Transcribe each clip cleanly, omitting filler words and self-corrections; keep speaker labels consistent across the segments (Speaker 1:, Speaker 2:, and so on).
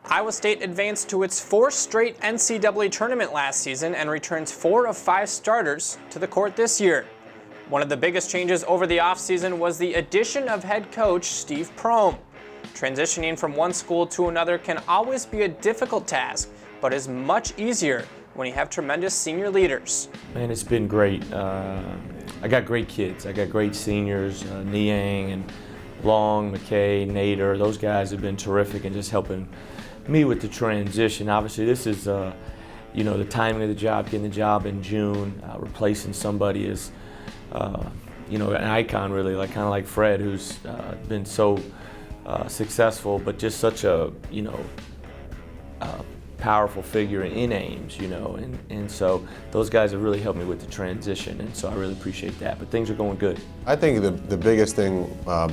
Speaker 1: Iowa State advanced to its fourth straight NCAA tournament last season and returns 4 of 5 starters to the court this year. One of the biggest changes over the offseason was the addition of head coach Steve Prohm. Transitioning from one school to another can always be a difficult task, but is much easier when you have tremendous senior leaders.
Speaker 2: Man, it's been great. I got great kids. I got great seniors, Niang and Long, McKay, Nader. Those guys have been terrific and just helping me with the transition. Obviously, this is, the timing of the job, getting the job in June, replacing somebody is, an icon really, kind of like Fred, who's been so successful, but just such a, powerful figure in Ames, and so those guys have really helped me with the transition, and so I really appreciate that. But things are going good.
Speaker 3: I think the biggest thing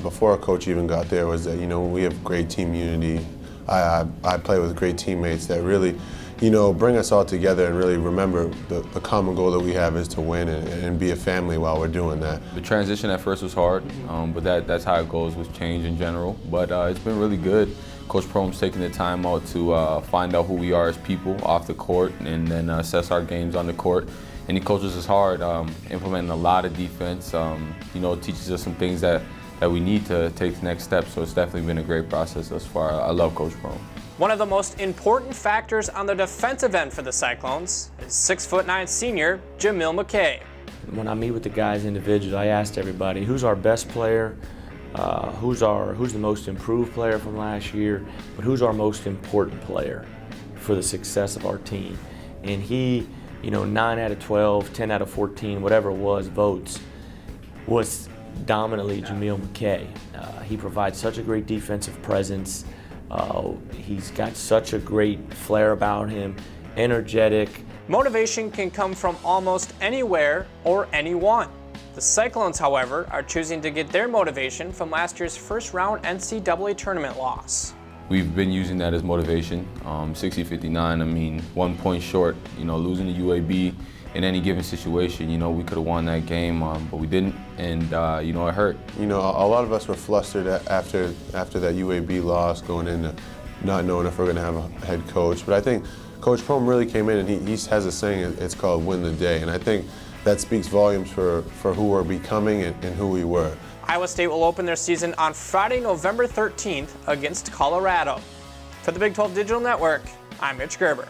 Speaker 3: before a coach even got there was that, we have great team unity. I play with great teammates that really, bring us all together and really remember the common goal that we have is to win and be a family while we're doing that.
Speaker 4: The transition at first was hard, but that's how it goes with change in general. But it's been really good. Coach Prohm's taking the time out to find out who we are as people off the court and then assess our games on the court. And he coaches us hard, implementing a lot of defense, teaches us some things that we need to take the next step. So it's definitely been a great process thus far. I love Coach Prohm.
Speaker 1: One of the most important factors on the defensive end for the Cyclones is 6'9" senior Jamil McKay.
Speaker 2: When I meet with the guys individually, I asked everybody, who's our best player? Who's the most improved player from last year, but who's our most important player for the success of our team? And he, 9 out of 12, 10 out of 14, whatever it was, votes, was dominantly Jamil McKay. He provides such a great defensive presence. He's got such a great flair about him, energetic.
Speaker 1: Motivation can come from almost anywhere or anyone. The Cyclones, however, are choosing to get their motivation from last year's first-round NCAA tournament loss.
Speaker 4: We've been using that as motivation. 60-59, 1 point short, losing to UAB in any given situation. We could have won that game, but we didn't, and it hurt.
Speaker 3: A lot of us were flustered after that UAB loss, going into not knowing if we're going to have a head coach. But I think Coach Prohm really came in, and he has a saying, it's called win the day, and I think that speaks volumes for who we're becoming and who we were.
Speaker 1: Iowa State will open their season on Friday, November 13th against Colorado. For the Big 12 Digital Network, I'm Mitch Gerber.